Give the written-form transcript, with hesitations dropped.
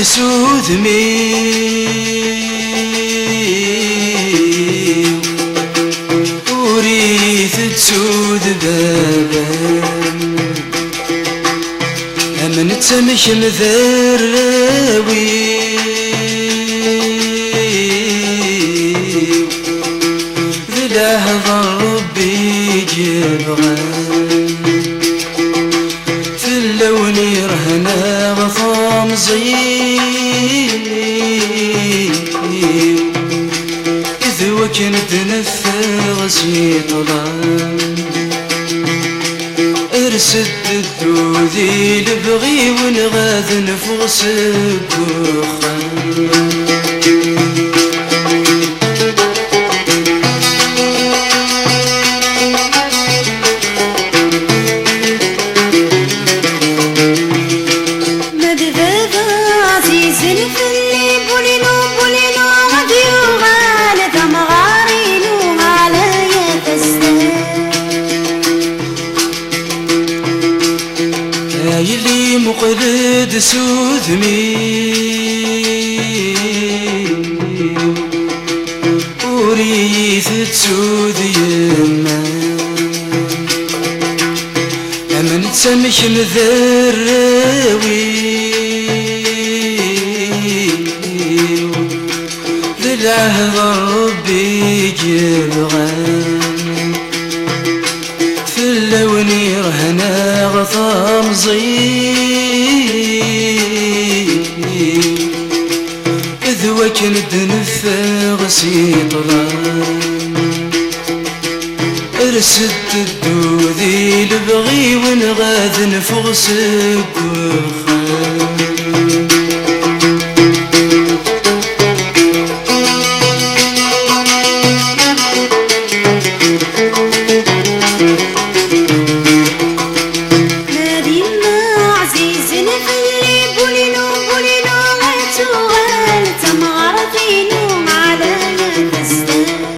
سوذمي وريث تسود بابان أمن تسمش مذراوي ذي لحظة ربي جبغان في اللون يرهنا غصام زين إذ وكنت نفغسي طلال ارسد الدوذي لبغي ونغاذ نفغسك وخان يلي مقلد سوذمي وريث تسود يما أمن تسمش مذراوي ذي لحظة ربي جبغان في اللون يرهنا غطام زين إذ وكنت نفغسي طلال ارسد الدوذي لبغي ونغاذ نفغسك وخان